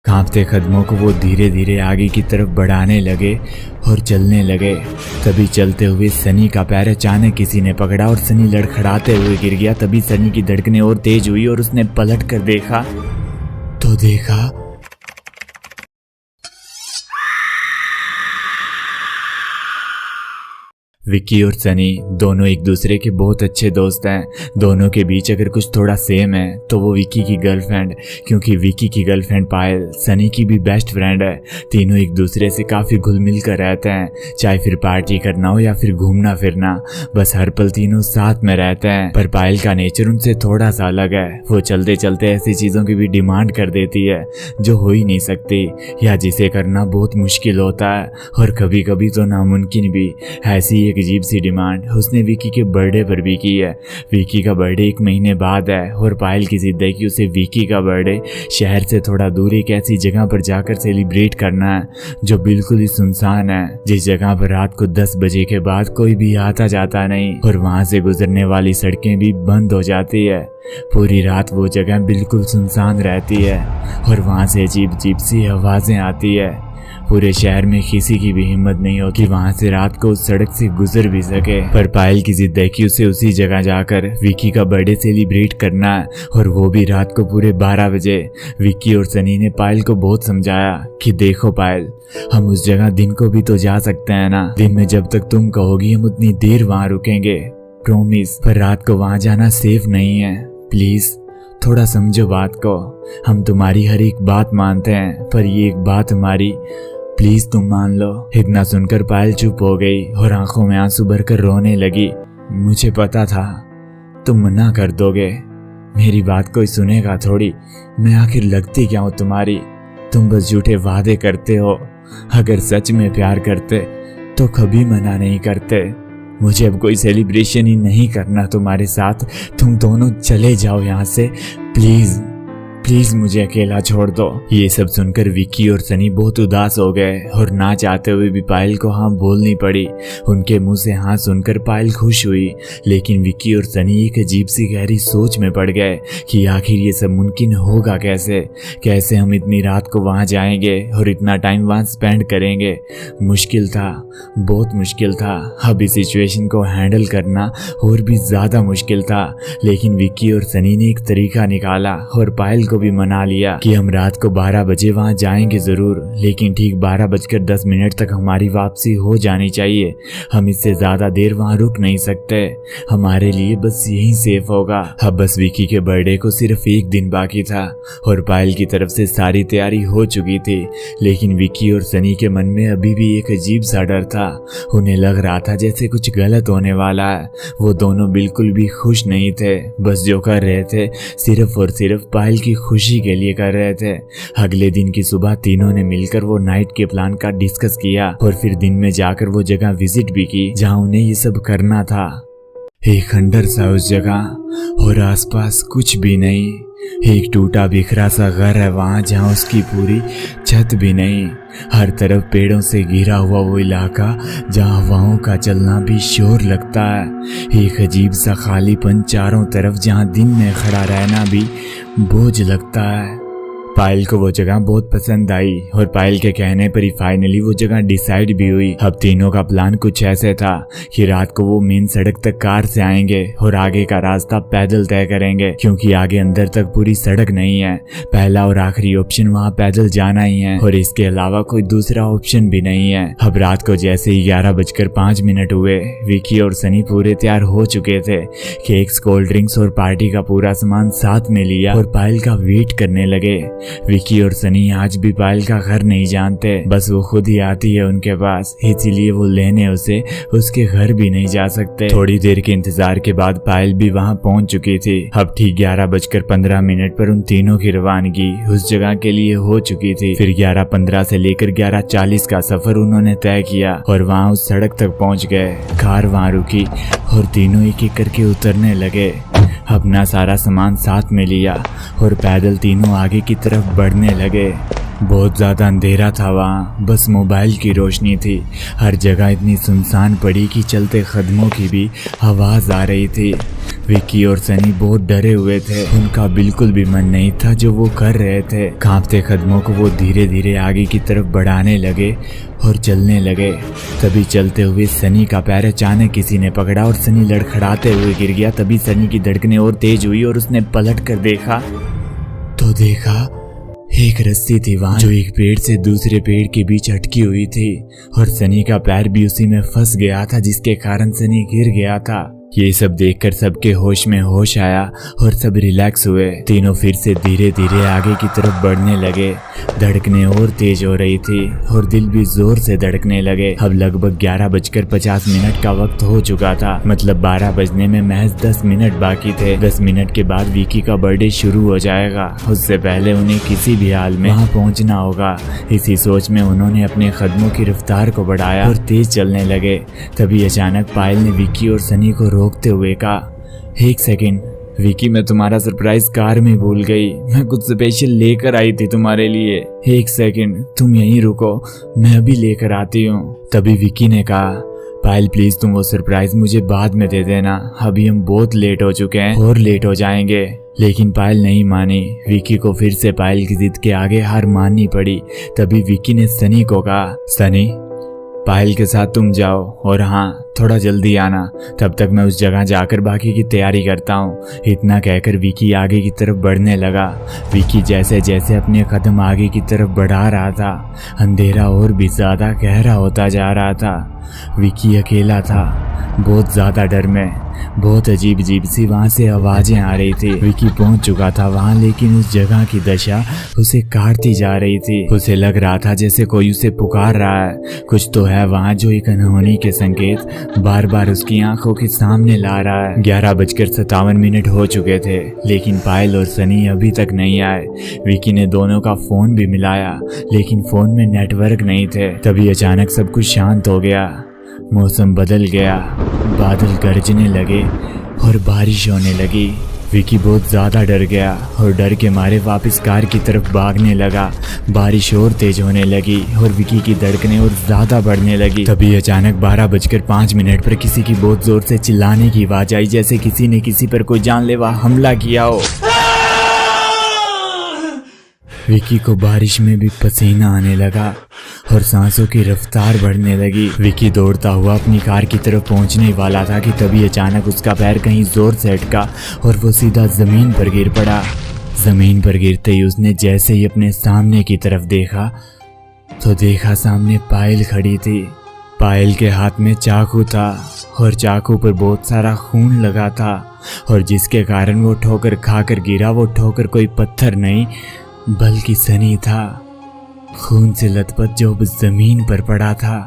कांपते कदमों को वो धीरे धीरे आगे की तरफ बढ़ाने लगे और चलने लगे। तभी चलते हुए सनी का पैर अचानक किसी ने पकड़ा और सनी लड़खड़ाते हुए गिर गया। तभी सनी की धड़कनें और तेज हुई और उसने पलट कर देखा तो देखा विक्की और सनी दोनों एक दूसरे के बहुत अच्छे दोस्त हैं। दोनों के बीच अगर कुछ थोड़ा सेम है तो वो विक्की की गर्लफ्रेंड, क्योंकि विक्की की गर्लफ्रेंड पायल सनी की भी बेस्ट फ्रेंड है। तीनों एक दूसरे से काफ़ी घुल मिल कर रहते हैं, चाहे फिर पार्टी करना हो या फिर घूमना फिरना, बस हर पल तीनों साथ में रहते हैं। पर पायल का नेचर उनसे थोड़ा सा अलग है। वो चलते चलते ऐसी चीज़ों की भी डिमांड कर देती है जो हो ही नहीं सकती या जिसे करना बहुत मुश्किल होता है और कभी कभी तो नामुमकिन भी। ऐसी एक अजीब सी डिमांड उसने विक्की के बर्थडे पर भी की है। विक्की का बर्थडे 1 महीने बाद है और पायल की जिद है कि उसे विक्की का बर्थडे शहर से थोड़ा दूर एक ऐसी जगह पर जाकर सेलिब्रेट करना है जो बिल्कुल ही सुनसान है, जिस जगह पर रात को 10 बजे के बाद कोई भी आता जाता नहीं और वहां से गुजरने वाली सड़कें भी बंद हो जाती है। पूरी रात वो जगह बिल्कुल सुनसान रहती है और वहां से अजीब अजीब सी आवाजें आती है। पूरे शहर में किसी की भी हिम्मत नहीं होती वहां से रात को उस सड़क से गुजर भी सके। पर पायल की जिद है कि उसे उसी जगह जाकर विक्की का बर्थडे सेलिब्रेट करना है और वो भी रात को पूरे 12 बजे। विक्की और सनी ने पायल को बहुत समझाया कि देखो पायल, हम उस जगह दिन को भी तो जा सकते हैं ना, दिन में जब तक तुम कहोगी हम उतनी देर वहां रुकेंगे, प्रॉमिस। पर रात को वहां जाना सेफ नहीं है, प्लीज थोड़ा समझो बात को। हम तुम्हारी हर एक बात मानते हैं पर ये एक बात हमारी, प्लीज तुम मान लो। इतना सुनकर पायल चुप हो गई और आंखों में आंसू भरकर रोने लगी। मुझे पता था तुम मना कर दोगे, मेरी बात कोई सुनेगा थोड़ी, मैं आखिर लगती क्या हूँ तुम्हारी, तुम बस झूठे वादे करते हो। अगर सच में प्यार करते तो कभी मना नहीं करते। मुझे अब कोई सेलिब्रेशन ही नहीं करना तुम्हारे साथ, तुम दोनों चले जाओ यहाँ से, प्लीज प्लीज मुझे अकेला छोड़ दो। ये सब सुनकर विक्की और सनी बहुत उदास हो गए और ना चाहते हुए भी पायल को हाँ बोलनी पड़ी। उनके मुंह से हाँ सुनकर पायल खुश हुई, लेकिन विक्की और सनी एक अजीब सी गहरी सोच में पड़ गए कि आखिर ये सब मुमकिन होगा कैसे, कैसे हम इतनी रात को वहाँ जाएंगे और इतना टाइम वहाँ स्पेंड करेंगे। मुश्किल था, बहुत मुश्किल था। अब इस सिचुएशन को हैंडल करना और भी ज़्यादा मुश्किल था, लेकिन विक्की और सनी ने एक तरीका निकाला और पायल को भी मना लिया कि हम रात को 12 बजे वहां जाएंगे जरूर, लेकिन ठीक 12:10 तक हमारी वापसी हो जानी चाहिए। हम इससे ज्यादा देर वहां रुक नहीं सकते, हमारे लिए बस यही सेफ होगा। अब बस विक्की के बर्थडे को सिर्फ 1 दिन बाकी था और पायल की तरफ से सारी तैयारी हो चुकी थी, लेकिन विक्की और सनी के मन में अभी भी एक अजीब सा डर था। उन्हें लग रहा था जैसे कुछ गलत होने वाला है। वो दोनों बिल्कुल भी खुश नहीं थे, बस जो कर रहे थे सिर्फ और सिर्फ पायल की खुशी के लिए कर रहे थे। अगले दिन की सुबह तीनों ने मिलकर वो नाइट के प्लान का डिस्कस किया और फिर दिन में जाकर वो जगह विजिट भी की जहां उन्हें ये सब करना था। एक खंडर सा उस जगह और आसपास कुछ भी नहीं। एक टूटा बिखरा सा घर है वहां जहां उसकी पूरी छत भी नहीं। हर तरफ पेड़ों से घिरा हुआ वो इलाका जहां हवाओं का चलना भी शोर लगता है। एक अजीब सा खालीपन चारों तरफ जहां दिन में खड़ा रहना भी बोझ लगता है। पायल को वो जगह बहुत पसंद आई और पायल के कहने पर ही फाइनली वो जगह डिसाइड भी हुई। अब तीनों का प्लान कुछ ऐसे था कि रात को वो मेन सड़क तक कार से आएंगे और आगे का रास्ता पैदल तय करेंगे, क्योंकि आगे अंदर तक पूरी सड़क नहीं है। पहला और आखिरी ऑप्शन वहाँ पैदल जाना ही है और इसके अलावा कोई दूसरा ऑप्शन भी नहीं है। अब रात को जैसे ही 11:05 हुए, विक्की और सनी पूरे तैयार हो चुके थे। केक्स, कोल्ड ड्रिंक्स और पार्टी का पूरा सामान साथ में लिया और पायल का वेट करने लगे। विक्की और सनी आज भी पायल का घर नहीं जानते, बस वो खुद ही आती है उनके पास, इसीलिए वो लेने उसे उसके घर भी नहीं जा सकते। थोड़ी देर के इंतजार के बाद पायल भी वहां पहुंच चुकी थी। अब ठीक 11:15 पर उन तीनों की रवानगी उस जगह के लिए हो चुकी थी। फिर 11:15 से लेकर 11:40 का सफर उन्होंने तय किया और वहां उस सड़क तक पहुंच गए। कार वहां रुकी और तीनों एक एक करके उतरने लगे। अपना सारा सामान साथ में लिया और पैदल तीनों आगे की तरफ बढ़ने लगे। बहुत ज़्यादा अंधेरा था वहाँ, बस मोबाइल की रोशनी थी। हर जगह इतनी सुनसान पड़ी कि चलते कदमों की भी आवाज़ आ रही थी। विक्की और सनी बहुत डरे हुए थे। उनका बिल्कुल भी मन नहीं था जो वो कर रहे थे। कांपते कदमों को वो धीरे धीरे आगे की तरफ बढ़ाने लगे और चलने लगे। तभी चलते हुए सनी का पैर अचानक किसी ने पकड़ा और सनी लड़खड़ाते हुए गिर गया। तभी सनी की धड़कनें और तेज हुई और उसने पलट कर देखा तो देखा एक रस्सी थी वहां जो एक पेड़ से दूसरे पेड़ के बीच अटकी हुई थी और सनी का पैर भी उसी में फंस गया था, जिसके कारण सनी गिर गया था। ये सब देखकर सबके होश में होश आया और सब रिलैक्स हुए। तीनों फिर से धीरे धीरे आगे की तरफ बढ़ने लगे। धड़कनें और तेज हो रही थी और दिल भी जोर से धड़कने लगे। अब लगभग 11:50 का वक्त हो चुका था। मतलब 12 बजने में महज 10 मिनट बाकी थे। 10 मिनट के बाद विकी का बर्थडे शुरू हो जाएगा। उससे पहले उन्हें किसी भी हाल में वहाँ पहुँचना होगा। इसी सोच में उन्होंने अपने कदमों की रफ्तार को बढ़ाया और तेज चलने लगे। तभी अचानक पायल ने विकी और सनी को रोकते हुए कहा, एक सेकंड विकी, मैं तुम्हारा सरप्राइज कार में भूल गई। मैं कुछ स्पेशल लेकर आई थी तुम्हारे लिए। एक सेकंड तुम यहीं रुको, मैं अभी लेकर आती हूँ। तभी विकी ने कहा, पायल प्लीज तुम वो सरप्राइज मुझे बाद में दे देना, अभी हम बहुत लेट हो चुके हैं और लेट हो जाएंगे। लेकिन पायल नहीं मानी। विकी को फिर से पायल की जिद के आगे हार माननी पड़ी। तभी विकी ने सनी को कहा, सनी पायल के साथ तुम जाओ और हाँ थोड़ा जल्दी आना, तब तक मैं उस जगह जाकर बाकी की तैयारी करता हूँ। इतना कहकर विकी आगे की तरफ बढ़ने लगा। विकी जैसे जैसे अपने कदम आगे की तरफ बढ़ा रहा था, अंधेरा और भी ज्यादा गहरा होता जा रहा था। विकी अकेला था, बहुत ज्यादा डर में। बहुत अजीब अजीब सी वहां से आवाजें आ रही थी। विकी पहुंच चुका था वहां, लेकिन उस जगह की दशा उसे काटती जा रही थी। उसे लग रहा था जैसे कोई उसे पुकार रहा है। कुछ तो है वहां जो एक अनहोनी के संकेत बार बार उसकी आंखों के सामने ला रहा है। 11:57 हो चुके थे, लेकिन पायल और सनी अभी तक नहीं आए। विकी ने दोनों का फोन भी मिलाया, लेकिन फोन में नेटवर्क नहीं थे। तभी अचानक सब कुछ शांत हो गया। मौसम बदल गया, बादल गरजने लगे और बारिश होने लगी। विकी बहुत ज़्यादा डर गया और डर के मारे वापस कार की तरफ भागने लगा। बारिश और तेज होने लगी और विकी की धड़कनें और ज़्यादा बढ़ने लगी। तभी अचानक 12:05 पर किसी की बहुत ज़ोर से चिल्लाने की आवाज़ आई, जैसे किसी ने किसी पर कोई जानलेवा हमला किया हो। विकी को बारिश में भी पसीना आने लगा और सांसों की रफ्तार बढ़ने लगी। विकी दौड़ता हुआ अपनी कार की तरफ पहुंचने वाला था कि तभी अचानक उसका पैर कहीं जोर से अटका और वो सीधा जमीन पर गिर पड़ा। जमीन पर गिरते ही उसने जैसे ही अपने सामने की तरफ देखा तो देखा सामने पायल खड़ी थी। पायल के हाथ में चाकू था और चाकू पर बहुत सारा खून लगा था और जिसके कारण वो ठोकर खाकर गिरा। वो ठोकर कोई पत्थर नहीं बल्कि सनी था, खून से लथपथ जो जमीन पर पड़ा था।